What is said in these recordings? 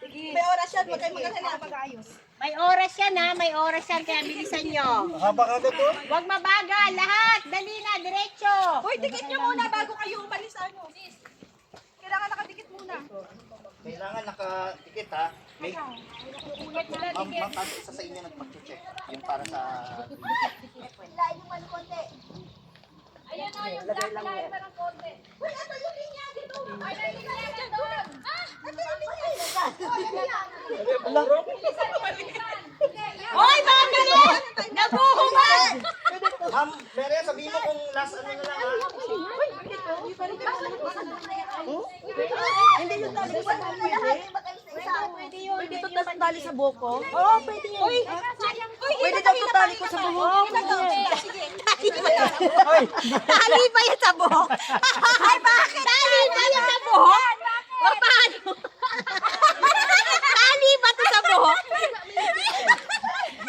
May oras yan, huwag kayong magkakala. May oras yan ha, may oras yan, kaya bilisan nyo. Haba ka to? Huwag mabagal, lahat, dali na, diretso. Hoy, dikit nyo muna bago kayo umalis. Kailangan nakadikit muna. Kailangan nakadikit ha. May ma'am, kasi isa sa inyo nagpag-check. Yung para sa... Lain yung ano konti. Ayun o, yung black line parang konti. Hoy, ato yung linya dito. Ay, nalinya dyan doon. Ato yung linya. Hoy, mga bilis! Nabuhumag! Ma'am, Mere, sabihin mo kung last ano na lang ha. Hindi yung tali sa Pwede ito tas tali sa buko? Oo, pwede yun. Pwede daw ito tali ko sa buhok. Tali ba yan sa buhok? Ay, bakit? Tali ba yan sa buhok? O, paano? Tali ba ito sa buhok?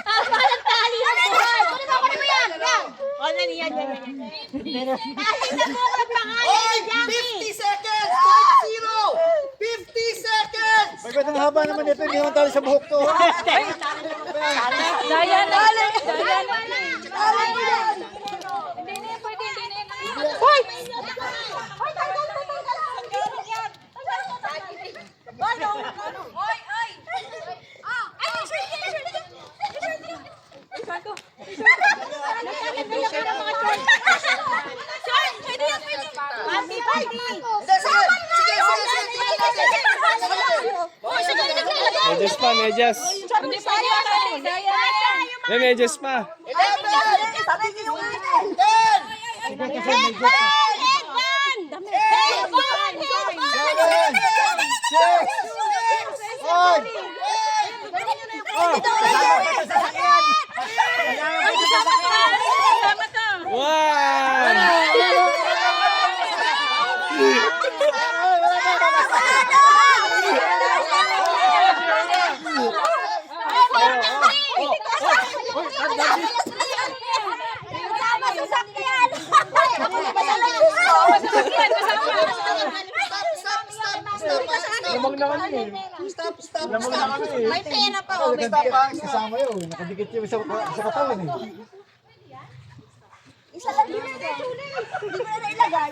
Parang tali sa buhok. Ano ba yan? O, nani yan. Tali sa buhok, pangalan Oy! ni Jackie. 50 seconds! Start zero! 50 seconds! May ang haba naman ito, hindi naman tali sa buhok to. Daya na. Hoy! Mami, pwede. Medyas pa, medyas. May medyas pa. 11! Wow! Lamang na kami eh. Stop! Lamang na kami eh. May pera pa, oh. Stop pa. Kasama yun. Nakadikit yung sa katawan eh. Isa lang yun. Hindi mo na ilagay.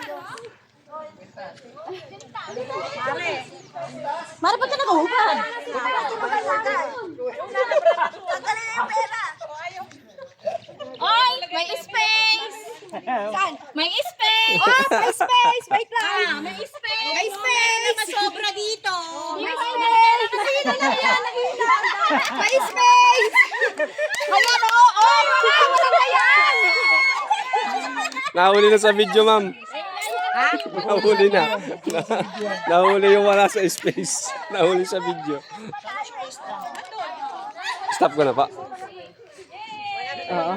Mara pa ka nakahubad. Tanggalin na yung pera. Oy, may space. May space. Oh, may space. Wait lang. May space. May space. Na masobra dito. May space. Sino na yan? May space. Ayan o. Oh, wala na yan. Nahuli na sa video, ma'am. Nahuli na. Nahuli yung wala sa space. Nahuli sa video. Stop ko na pa. Oo.